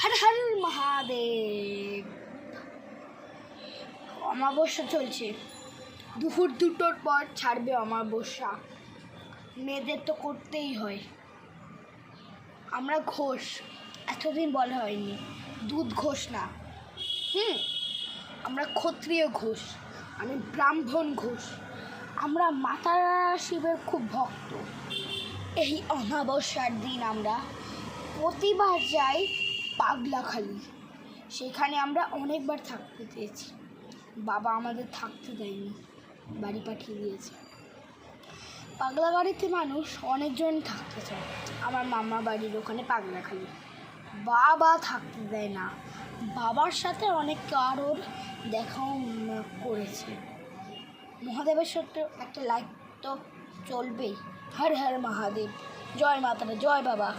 হর হর মহাদেব। অমাবস্যা চলছে, দুপুর 2টোর পর ছাড়বে অমাবস্যা। মেয়েদের তো করতেই হয়। আমরা ঘোষ, এতদিন বলা হয়নি, দুধ ঘোষ না, আমরা ক্ষত্রিয় ঘোষ, আমি ব্রাহ্মণ ঘোষ। আমরা মাতা শিবের খুব ভক্ত। এই অমাবস্যার দিন আমরা প্রতিবার যাই পাগলাখালি। সেখানে আমরা অনেকবার থাকতে চেয়েছি, বাবা আমাদের থাকতে দেয়নি, বাড়ি পাঠিয়ে দিয়েছে। পাগলাগাড়িতে মানুষ অনেকজন থাকতে চায়। আমার মামা বাড়ির ওখানে পাগলাখালি, বাবা থাকতে দেয় না। বাবার সাথে অনেক কারোর দেখাও করেছে। মহাদেবের সাথে একটা লাইক তো চলবেই। হর হর মহাদেব, জয় মাতারা, জয় বাবা।